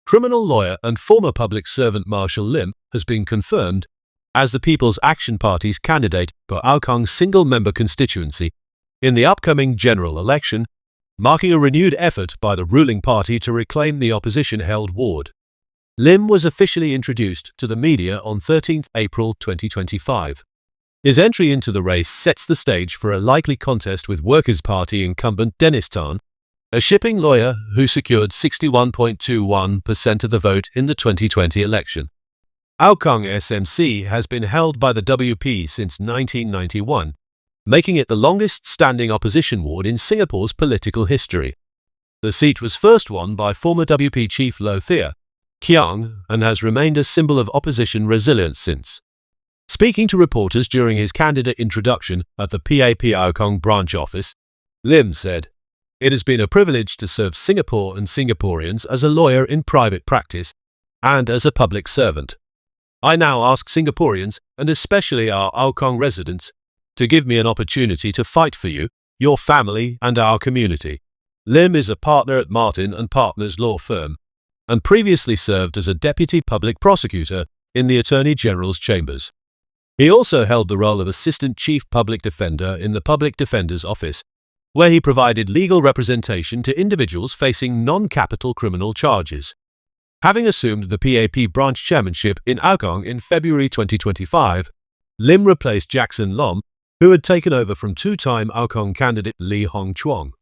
criminal lawyer and former public servant Marshall Lim has been confirmed as the People's Action Party's candidate for Hougang single-member constituency in the upcoming general election, marking a renewed effort by the ruling party to reclaim the opposition-held ward. Lim was officially introduced to the media on 13 April 2025. His entry into the race sets the stage for a likely contest with Workers' Party incumbent Dennis Tan, a shipping lawyer who secured 61.21% of the vote in the 2020 election. Hougang SMC has been held by the WP since 1991, making it the longest-standing opposition ward in Singapore's political history. The seat was first won by former WP chief Loh Thea Kiang and has remained a symbol of opposition resilience since. Speaking to reporters during his candidate introduction at the PAP Hougang branch office, Lim said, "It has been a privilege to serve Singapore and Singaporeans as a lawyer in private practice and as a public servant. I now ask Singaporeans, and especially our Hougang residents, to give me an opportunity to fight for you, your family, and our community." Lim is a partner at Martin & Partners law firm and previously served as a deputy public prosecutor in the Attorney General's chambers. He also held the role of Assistant Chief Public Defender in the Public Defender's Office, where he provided legal representation to individuals facing non-capital criminal charges. Having assumed the PAP branch chairmanship in Hougang in February 2025, Lim replaced Jackson Lom, who had taken over from two-time Hougang candidate Lee Hong Chuang.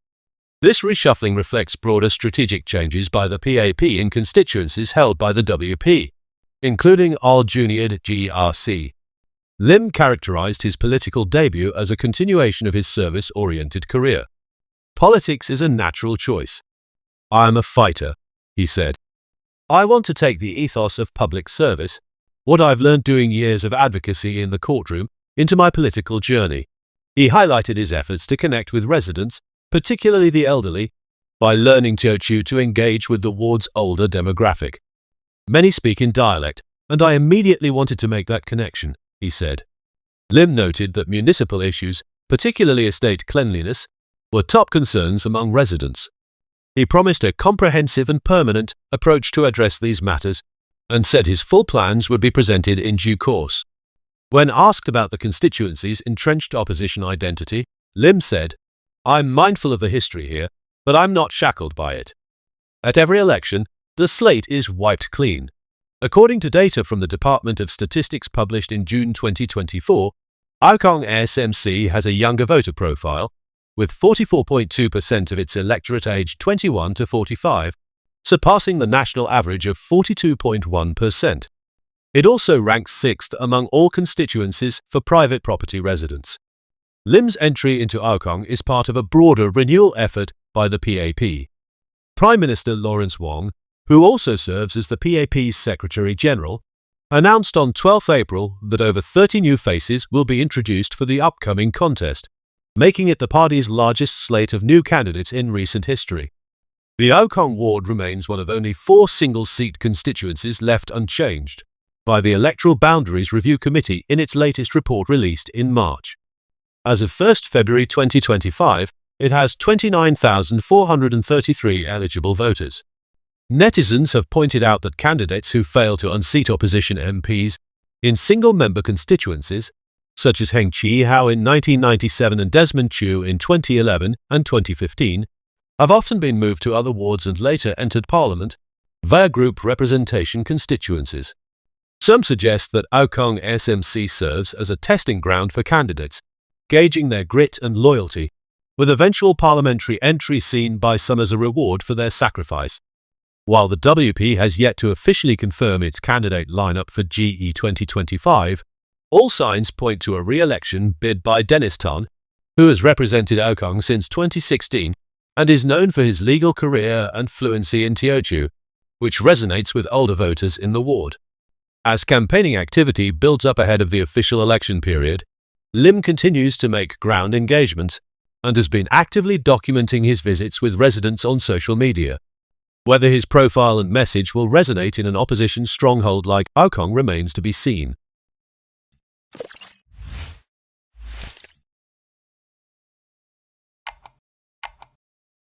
This reshuffling reflects broader strategic changes by the PAP in constituencies held by the WP, including Al Junior GRC. Lim characterized his political debut as a continuation of his service-oriented career. "Politics is a natural choice. I am a fighter," he said. "I want to take the ethos of public service, what I've learned doing years of advocacy in the courtroom, into my political journey." He highlighted his efforts to connect with residents, particularly the elderly, by learning Teochew to engage with the ward's older demographic. "Many speak in dialect, and I immediately wanted to make that connection," he said. Lim noted that municipal issues, particularly estate cleanliness, were top concerns among residents. He promised a comprehensive and permanent approach to address these matters and said his full plans would be presented in due course. When asked about the constituency's entrenched opposition identity, Lim said, "I'm mindful of the history here, but I'm not shackled by it. At every election, the slate is wiped clean." According to data from the Department of Statistics published in June 2024, Hougang SMC has a younger voter profile, with 44.2% of its electorate aged 21 to 45, surpassing the national average of 42.1%. It also ranks 6th among all constituencies for private property residents. Lim's entry into Hougang is part of a broader renewal effort by the PAP. Prime Minister Lawrence Wong, who also serves as the PAP's Secretary-General, announced on 12 April that over 30 new faces will be introduced for the upcoming contest, making it the party's largest slate of new candidates in recent history. The Hougang ward remains one of only 4 single-seat constituencies left unchanged by the Electoral Boundaries Review Committee in its latest report released in March. As of 1 February 2025, it has 29,433 eligible voters. Netizens have pointed out that candidates who fail to unseat opposition MPs in single-member constituencies, such as Heng Chee Hao in 1997 and Desmond Chew in 2011 and 2015, have often been moved to other wards and later entered Parliament via group representation constituencies. Some suggest that Hougang SMC serves as a testing ground for candidates, gauging their grit and loyalty, with eventual parliamentary entry seen by some as a reward for their sacrifice. While the WP has yet to officially confirm its candidate lineup for GE 2025, all signs point to a re-election bid by Dennis Tan, who has represented Hougang since 2016 and is known for his legal career and fluency in Teochew, which resonates with older voters in the ward. As campaigning activity builds up ahead of the official election period, Lim continues to make ground engagements and has been actively documenting his visits with residents on social media. Whether his profile and message will resonate in an opposition stronghold like Hougang remains to be seen.